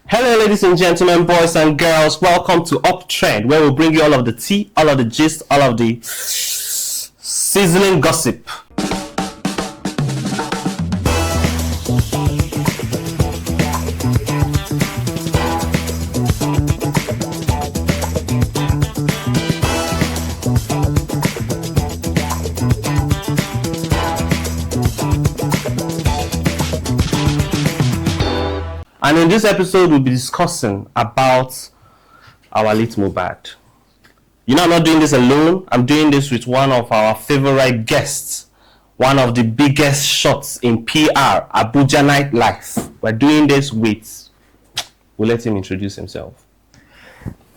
Hello, ladies and gentlemen, boys and girls. Welcome to Uptrend, where we bring you all of the tea, all of the gist, all of the sizzling gossip. And in this episode, we'll be discussing about our late Mohbad. You know, I'm not doing this alone. I'm doing this with one of our favorite guests, one of the biggest shots in PR, Abuja nightlife. We're doing this with, we'll let him introduce himself.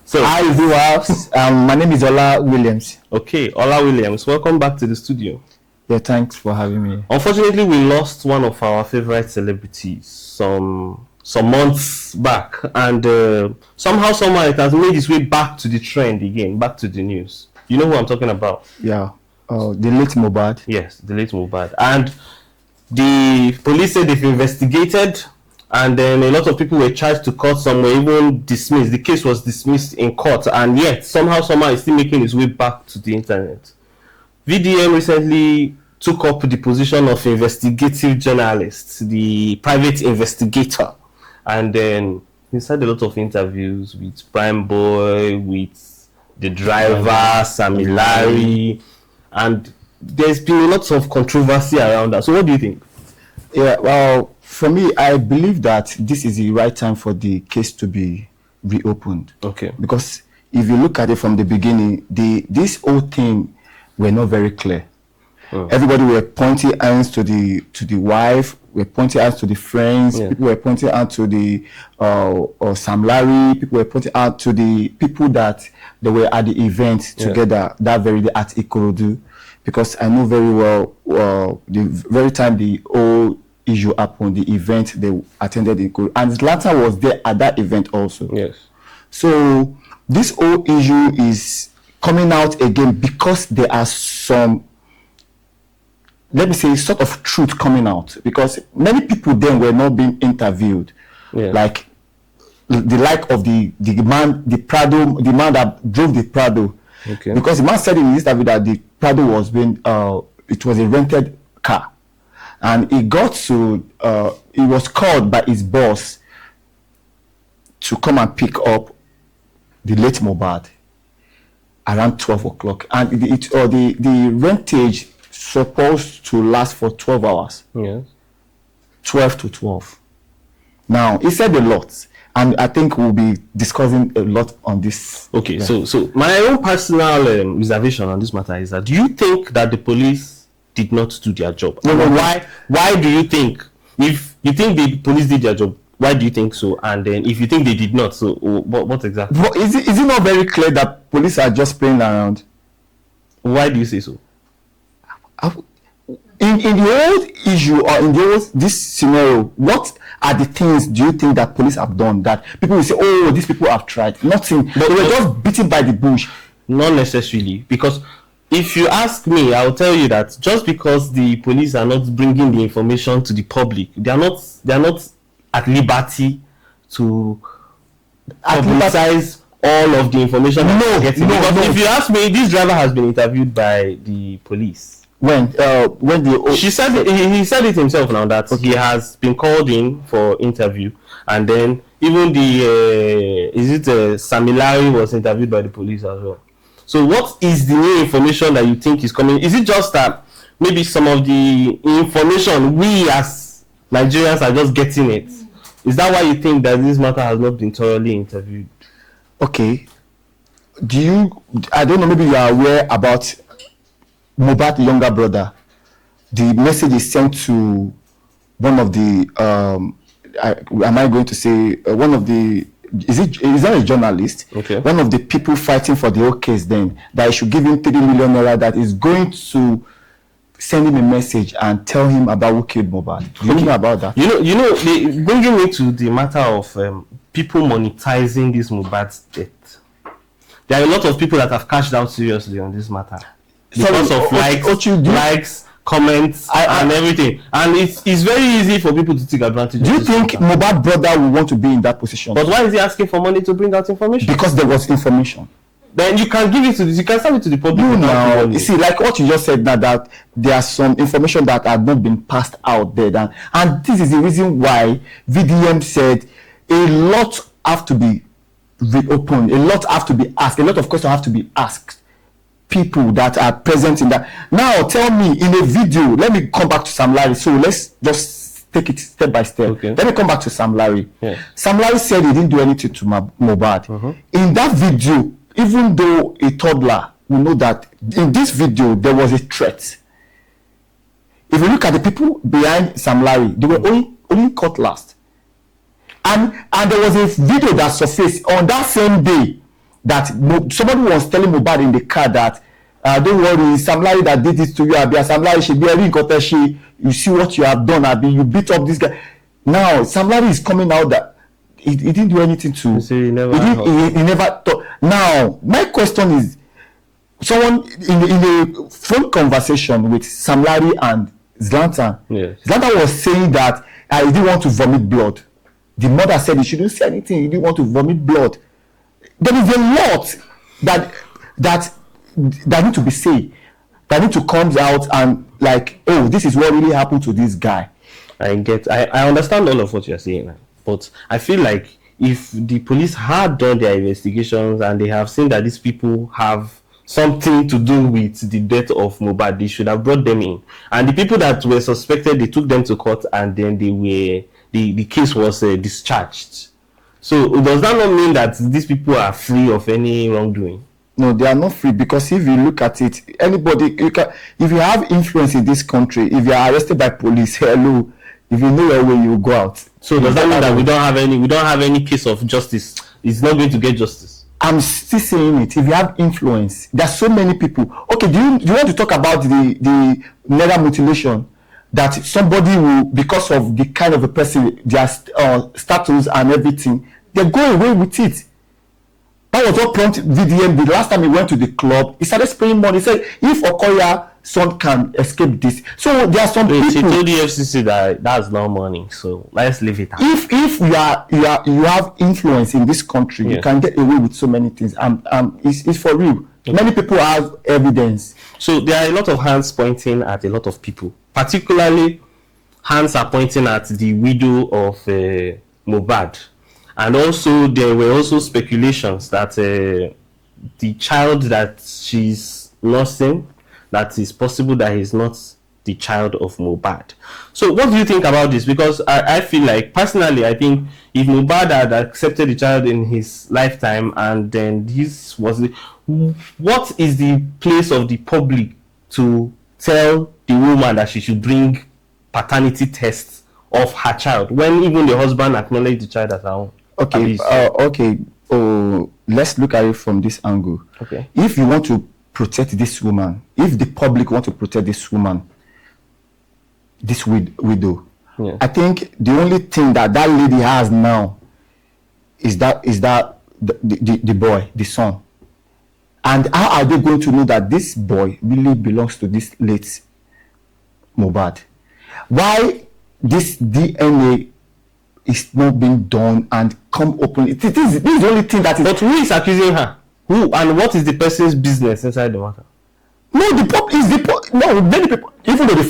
So, hi viewers, my name is Ola Williams. Okay, Ola Williams, welcome back to the studio. Yeah, thanks for having me. Unfortunately, we lost one of our favorite celebrities some months back, and somehow it has made its way back to the trend again, back to the news. You know who I'm talking about? Yeah, the late Mohbad. Yes, the late Mohbad. And the police said they've investigated, and then a lot of people were charged to court, some were even dismissed. The case was dismissed in court, and yet somehow it's still making its way back to the internet. VDM recently took up the position of investigative journalist, the private investigator. And then he had a lot of interviews with Prime Boy, with the driver, Sammy Larry, and there's been a lot of controversy around that. So what do you think? Yeah, well, for me, I believe that this is the right time for the case to be reopened. Okay. Because if you look at it from the beginning, this whole thing were not very clear. Everybody were pointing hands to the wife, were pointing out to the friends, people were pointing out to the Sam Larry, people were pointing out to the people that they were at the event together that very day at Ikorodu, because I know very well the very time the whole issue happened, the event they attended in Ikorodu, and Zlatan was there at that event also. Yes. So this whole issue is coming out again because there are some, let me say, sort of truth coming out, because many people then were not being interviewed, like the of the man, the Prado, the man that drove the Prado, because the man said in his interview that the Prado was being it was a rented car, and he got to he was called by his boss to come and pick up the late Mohbad around 12 o'clock, and the rentage supposed to last for 12 hours. Yes. 12 to 12. Now, he said a lot, and I think we'll be discussing a lot on this. Okay, so my own personal reservation on this matter is that, do you think that the police did not do their job? No. Why do you think, if you think the police did their job, why do you think so? And then if you think they did not, so what exactly? But is it not very clear that police are just playing around? Why do you say so? In the old issue, or in this scenario, what are the things do you think that police have done that people will say, oh, these people have tried? Nothing. But they were just beaten by the bush. Not necessarily, because if you ask me, I'll tell you that just because the police are not bringing the information to the public, they are not at liberty to publicize all of the information. If you ask me, this driver has been interviewed by the police. When he said it himself now that he has been called in for interview, and then even Sammy Larry was interviewed by the police as well. So what is the new information that you think is coming? Is it just that maybe some of the information we as Nigerians are just getting it? Is that why you think that this matter has not been thoroughly interviewed? Okay. I don't know, maybe you are aware about Mohbad's younger brother. The message is sent to one of the is that a journalist? Okay. One of the people fighting for the whole case then, that he should give him 3 million naira, that is going to send him a message and tell him about who killed Mohbad. Do you know about that? You know, bringing me to the matter of people monetizing this Mohbad's death. There are a lot of people that have cashed out seriously on this matter because of likes, comments and everything, and it's very easy for people to take advantage. Do you think Mohbad brother will want to be in that position? But why is he asking for money to bring out information? Because there was information. Then you can give it to this. You can serve it to the public. No, now you see, like what you just said now, that there are some information that had not been passed out there, and this is the reason why VDM said a lot have to be reopened, a lot have to be asked, a lot of questions have to be asked. People that are present in that. Now tell me, in a video, let me come back to Sam Larry. So let's just take it step by step. Okay. Let me come back to Sam Larry. Yeah. Sam Larry said he didn't do anything to Mohbad. Mm-hmm. In that video, even though a toddler will know that in this video there was a threat. If you look at the people behind Sam Larry, they were only caught last. And there was a video that surfaced on that same day that somebody was telling Mohbad in the car that don't worry, Sam Larry that did this to you, Abi. Sam Larry should be a you see what you have done, Abi. You beat up this guy. Now Sam Larry is coming out that he didn't do anything to. So he never thought. Now my question is, someone in the phone conversation with Sam Larry and Zlatan, yes. Zlatan was saying that he didn't want to vomit blood. The mother said he shouldn't say anything. He didn't want to vomit blood. There is a lot that need to be said, that need to come out and like, oh, this is what really happened to this guy. I understand all of what you're saying, but I feel like if the police had done their investigations and they have seen that these people have something to do with the death of Mohbad, they should have brought them in. And the people that were suspected, they took them to court, and then the case was discharged. So does that not mean that these people are free of any wrongdoing? No, they are not free, because if you look at it, anybody, if you have influence in this country, if you are arrested by police, hello, if you know your way, you go out. So does that mean that we don't have any case of justice? It's not going to get justice. I'm still saying it. If you have influence, there's so many people. Okay, do you want to talk about the nether mutilation? That somebody will, because of the kind of a person, their status and everything, they go away with it. That was what prompted VDM. The last time he went to the club, he started spending money. He said, if Okoya's son can escape this. So there are some people. He told the FCC that that's no money. So let's leave it out. If you have influence in this country, yes, you can get away with so many things. It's for real. Okay. Many people have evidence. So there are a lot of hands pointing at a lot of people. Particularly, hands are pointing at the widow of Mohbad. And also, there were also speculations that the child that she's nursing, that is possible that he's not the child of Mohbad. So what do you think about this? Because I feel like, personally, I think if Mohbad had accepted the child in his lifetime, and then this was what is the place of the public to tell the woman that she should bring paternity tests of her child when even the husband acknowledged the child as her own? Okay. Let's look at it from this angle. Okay. If you want to protect this woman, if the public want to protect this woman, this widow, yeah, I think the only thing that lady has now is that the boy, the son. And how are they going to know that this boy really belongs to this late Mohbad? Why this DNA is not being done and come open? This is the only thing that is. But who is accusing her? Who, and what is the person's business inside the matter? No, many people, even though the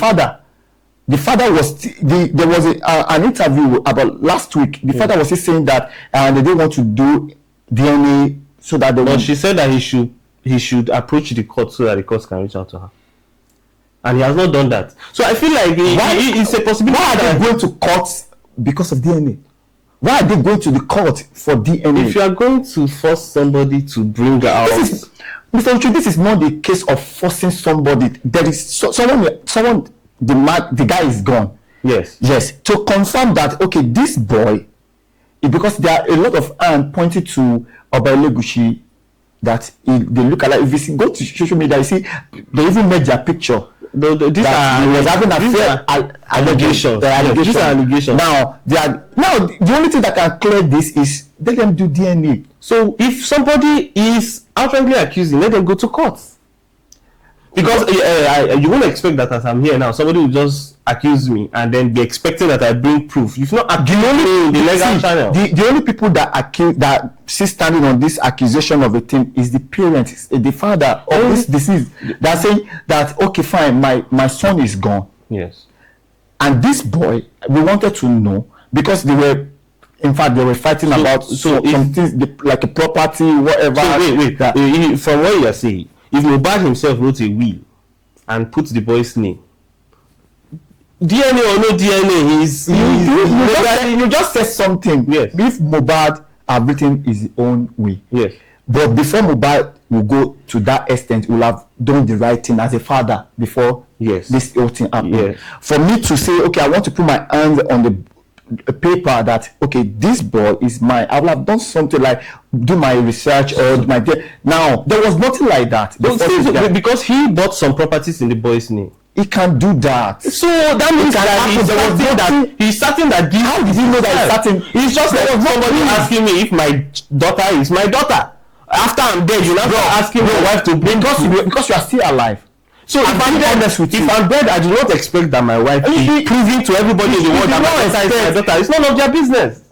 father was there was an interview about last week. The father was still saying that they didn't want to do DNA so that they. But she said that he should approach the court so that the court can reach out to her, and he has not done that. So I feel like it's a possibility. Why are they going to court because of DNA? Why are they going to the court for DNA? If you are going to force somebody to bring out, Mr. Ochu, this is not the case of forcing somebody. There is someone. The guy is gone. Yes. To confirm that, okay, this boy, because there are a lot of hands pointing to Obailegushi that they look alike. If you go to social media, you see they even made their picture. These are allegations. These are allegations. Now the only thing that can clear this is let them do DNA. So if somebody is outrightly accusing, let them go to court. Because you won't expect that as I'm here now, somebody will just accuse me and then be expecting that I bring proof. You've not accused me in the legal channel. The only people that see standing on this accusation of a thing is the parents, the father of this deceased. They're saying that, okay, fine, my son is gone. Yes. And this boy, we wanted to know, because they were fighting about some things like a property, whatever. So wait. From what you are saying, if Mohbad himself wrote a will and put the boy's name, DNA or no DNA, you just said something. Yes. If Mohbad have written his own will, yes. But before Mohbad will go to that extent, will have done the right thing as a father before this whole thing happened. Yes. For me to say, okay, I want to put my hands on the paper that, okay, this boy is mine, I will have done something like do my research or my now there was nothing like that. Because he bought some properties in the boy's name. He can do that. So that means that he's certain that this. How did he know that he's certain? It's just like somebody asking me if my daughter is my daughter. After I'm dead, you now start asking your wife to bring because you are still alive. So if I'm dead, I do not expect that my wife is proving to everybody in the world that my daughter is my daughter. It's none of their business.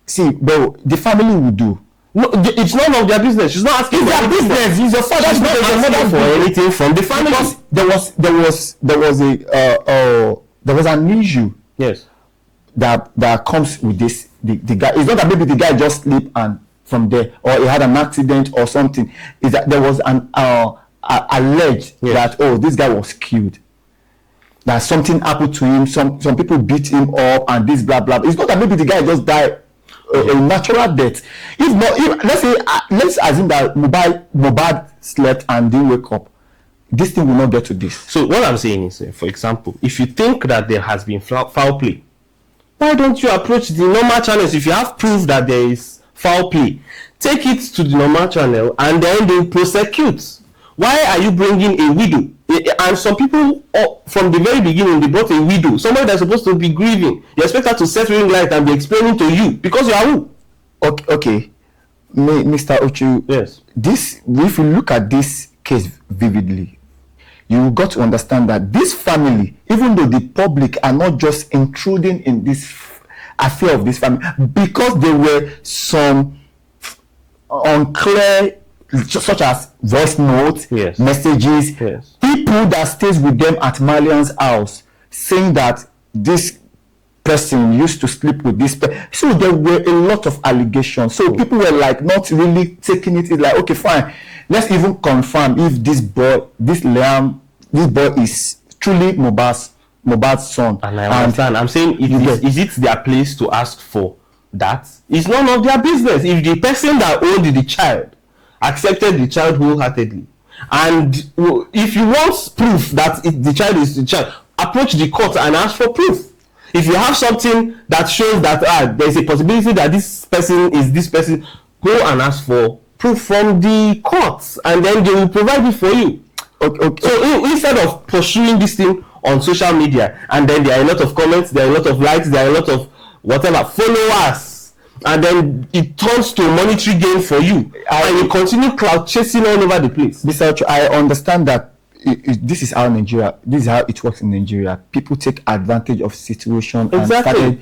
See, bro, the family will do. No, it's none of their business. She's not asking for their business. He's your father. She's not asking for anything from the family. Because there was an issue. Yes. That comes with this. The guy. It's not that maybe the guy just sleep and from there, or he had an accident or something. Is that there was an alleged that this guy was killed. That something happened to him. Some people beat him up and this blah blah. It's not that maybe the guy just died. A natural death. Let's assume that Mohbad slept and didn't wake up. This thing will not get to this. So what I'm saying is, for example, if you think that there has been foul play, why don't you approach the normal channels? If you have proof that there is foul play, take it to the normal channel and then they prosecute. Why are you bringing a widow? And some people, from the very beginning, they brought a widow, somebody that's supposed to be grieving. You expect her to set ring light and be explaining to you because you are who? Okay. Mr. Ochu. Yes. If you look at this case vividly, you got to understand that this family, even though the public are not just intruding in this affair of this family, because there were some unclear, such as voice notes, messages, people that stays with them at Malian's house saying that this person used to sleep with this person. So there were a lot of allegations. So people were like not really taking it. It's like, okay, fine, let's even confirm if this boy is truly Mohbad's son. And I understand. I'm saying, is it their place to ask for that? It's none of their business. If the person that owned the child accepted the child wholeheartedly, and if you want proof that the child is the child, approach the court and ask for proof. If you have something that shows that there's a possibility that this person is this person, go and ask for proof from the courts, and then they will provide it for you. Okay. So instead of pursuing this thing on social media, and then there are a lot of comments, there are a lot of likes, there are a lot of whatever followers, and then it turns to a monetary gain for you, and you continue crowd chasing all over the place. Mr. Ochu, I understand that this is how it works in Nigeria. People take advantage of situation and started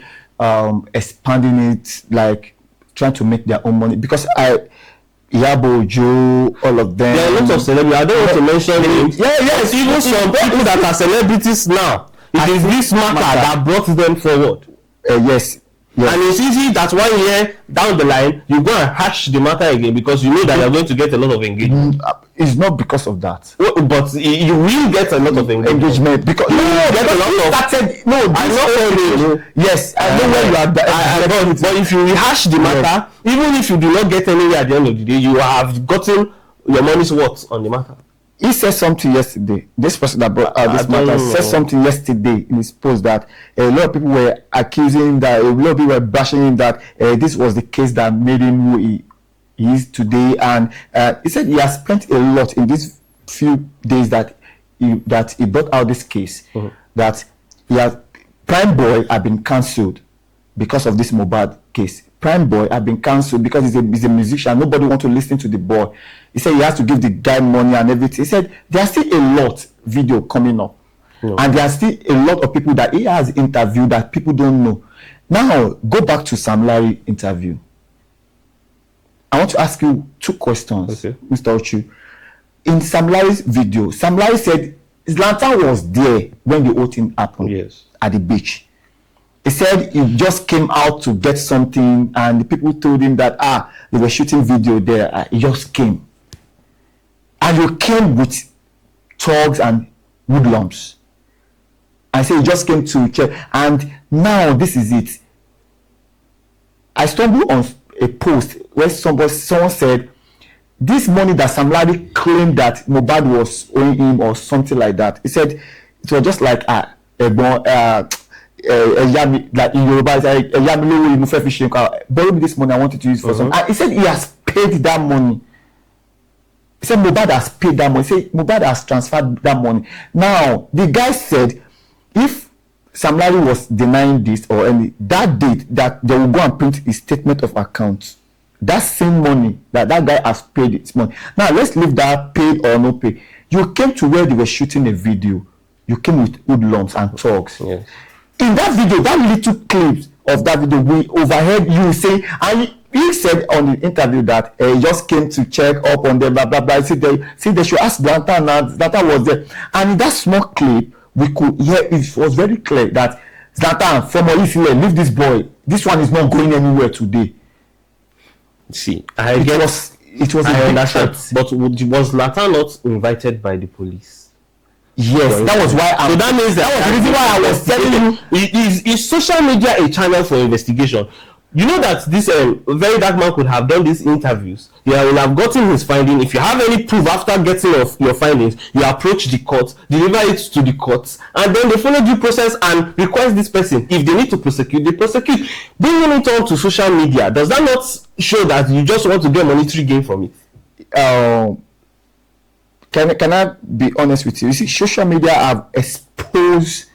expanding it, like trying to make their own money. Because Yabo, Joe, all of them. There are a lot of celebrities. I don't want to mention names. Yes, even some people that are celebrities now. It is this matter that brought them forward. Yes. And it's easy that 1 year down the line, you go and hatch the matter again because you know that you're going to get a lot of engagement. It's not because of that. But you will get a lot of engagement. Because yes, I know where you are. But if you rehash the matter, even if you do not get anywhere at the end of the day, you have gotten your money's worth on the matter. He said something yesterday. This person that brought out this matter said something yesterday in his post that a lot of people were accusing that, a lot of people were bashing him that this was the case that made him who he is today. And he said he has spent a lot in these few days that he brought out this case, that Prime Boy had been cancelled because of this Mohbad case. Prime Boy had been cancelled because he's a musician. Nobody want to listen to the boy. He said he has to give the guy money and everything. He said there are still a lot video coming up. And there are still a lot of people that he has interviewed that people don't know. Now, go back to Sam Larry interview. I want to ask you 2 questions, Mr. Ochu. In Sam Larry's video, Sam Larry said Zlatan was there when the whole thing happened at the beach. He said he just came out to get something, and the people told him that they were shooting video there. He just came. And you came with thugs and hoodlums. I say he just came to check, and now this is it. I stumbled on a post where someone said this money that Sam Larry claimed that Mohbad was owing him or something like that. He said it was just like like in Yoruba, borrow me this money, I wanted to use for something. And he said he has paid that money. He said Mohbad has paid that money. He said Mohbad has transferred that money. Now the guy said if Sam Larry was denying this or any that date that they will go and print his statement of accounts. That same money that guy has paid its money. Now let's leave that paid or no pay. You came to where they were shooting a video. You came with hoodlums and thugs. Yes. In that video, that little clip of that video, we overheard you say, and he said on the interview that he just came to check up on them, blah blah blah. See, they should ask Zlatan, and Zlatan was there. And in that small clip, we could hear it was very clear that Zlatan, from Olisile, leave this boy. This one is not going anywhere today. See, it was I understand. But was Zlatan not invited by the police? Yes, that was why. So that means that was the reason why I was telling you. Is social media a channel for investigation? You know that this VeryDarkMan could have done these interviews. He will have gotten his finding. If you have any proof after getting of your findings, you approach the court, deliver it to the courts, and then they follow due process and request this person. If they need to prosecute, they prosecute. Bringing it on to social media, does that not show that you just want to get monetary gain from it? Can I be honest with you? You see, social media have exposed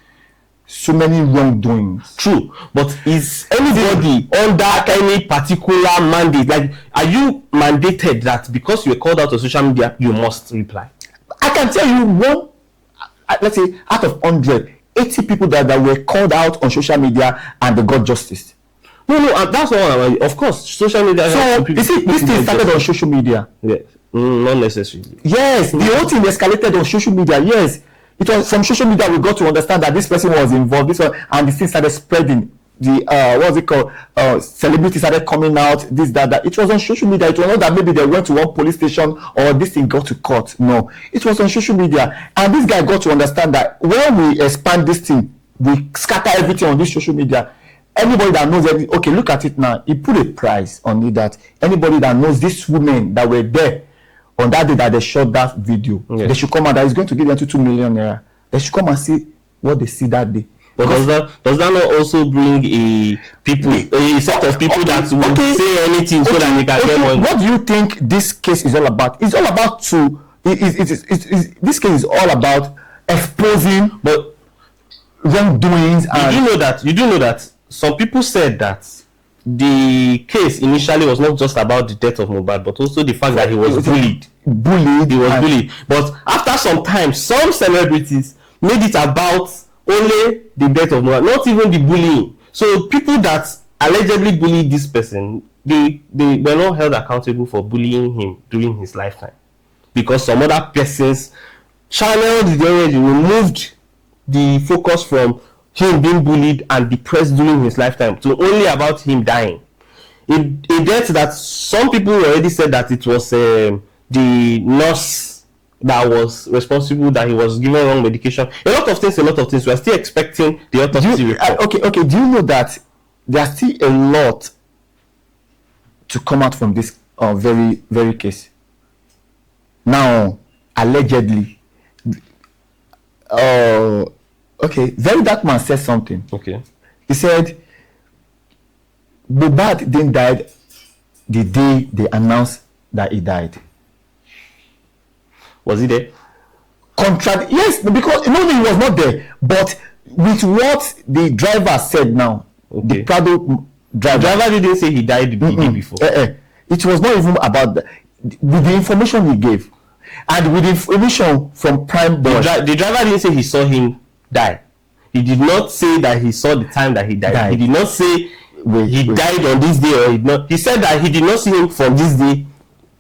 so many wrongdoings. True, but is anybody under any particular mandate? Like, are you mandated that because you are called out on social media, you must reply? I can tell you one, let's say, out of 100, 80 people that were called out on social media and they got justice. No, that's all. Of course, social media. So, you see, this thing started on social media. Yes, not necessarily. Yes, the whole thing escalated on social media. Yes. It was from social media we got to understand that this person was involved. This one, and the thing started spreading. The what's it called? Celebrities started coming out. This, that. It was on social media. It was not that maybe they went to one police station or this thing got to court. No, it was on social media. And this guy got to understand that when we expand this thing, we scatter everything on this social media. Anybody that knows everything, okay, look at it now. He put a price on it that anybody that knows these women that were there on that day that they shot that video, they should come out. That is going to give them 2 million naira. They should come and see what they see that day. But does that not also bring a set of people that will say anything so that they can get money? What do you think this case is all about? It's all about this case is all about exposing but wrongdoings. And you do know that some people said that the case initially was not just about the death of Mohbad, but also the fact that he was bullied. He was bullied. But after some time, some celebrities made it about only the death of Mohbad, not even the bullying. So people that allegedly bullied this person, they were not held accountable for bullying him during his lifetime, because some other persons channeled the energy, removed the focus from him being bullied and depressed during his lifetime to only about him dying. A death that some people already said that it was the nurse that was responsible, that he was given wrong medication. A lot of things. We are still expecting the autopsy report. Okay. Do you know that there's still a lot to come out from this very, very case? Now, allegedly, okay, VeryDarkMan said something. Okay. He said Mohbad didn't die the day they announced that he died. Was he there? Yes, because he was not there. But with what the driver said now, the Prado The driver didn't say he died the day before. It was not even about with the information he gave, and with the information from Prime Boy. The driver didn't say he saw him die. He did not say that he saw the time that he died. He did not say he died on this day or he did not. He said that he did not see him from this day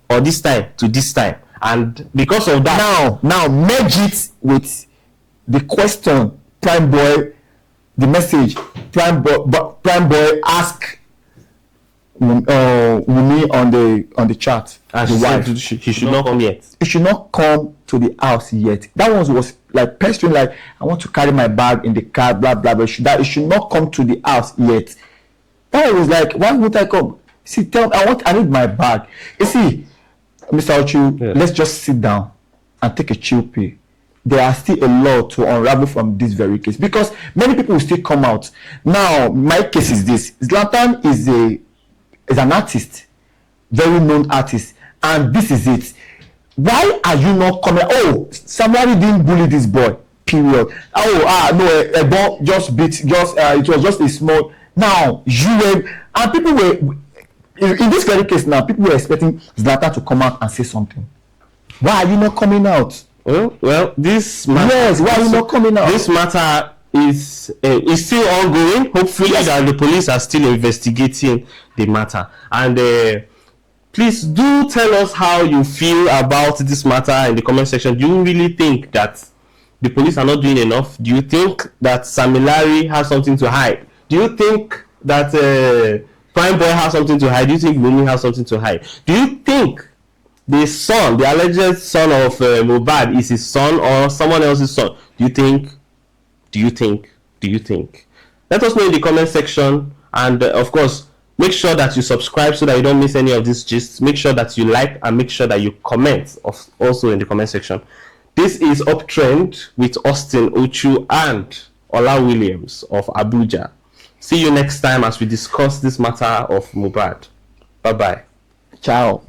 or this time to this time, and because of that, now merge it with the question Prime Boy, the message Prime Boy ask Wunmi on the chat. And the wife, he should not come yet. He should not come to the house yet. That one was like pestering, like, I want to carry my bag in the car, blah blah blah. It should not come to the house yet. That was like, why would I come? See, I need my bag. You see, Mr. Ochu, let's just sit down and take a chill pill. There are still a lot to unravel from this very case, because many people will still come out. Now, my case is this: Zlatan is an artist, very known artist, and this is it. Why are you not coming? Oh, somebody didn't bully this boy. Period. No, a ball just beat. It was just a small. Now and people were in this very case. Now people were expecting Zlatan to come out and say something. Why are you not coming out? Well, this matter. Yes, why are you not coming out? This matter is still ongoing. Hopefully, that the police are still investigating the matter. And please do tell us how you feel about this matter in the comment section. Do you really think that the police are not doing enough? Do you think that Samilari has something to hide? Do you think that Prime Boy has something to hide? Do you think Wunmi has something to hide? Do you think the alleged son of Mohbad is his son or someone else's son? Do you think? Let us know in the comment section, and of course, make sure that you subscribe so that you don't miss any of these gists. Make sure that you like and make sure that you comment also in the comment section. This is Uptrend with Austyn Ochu and Ola Williams of Abuja. See you next time as we discuss this matter of Mohbad. Bye-bye. Ciao.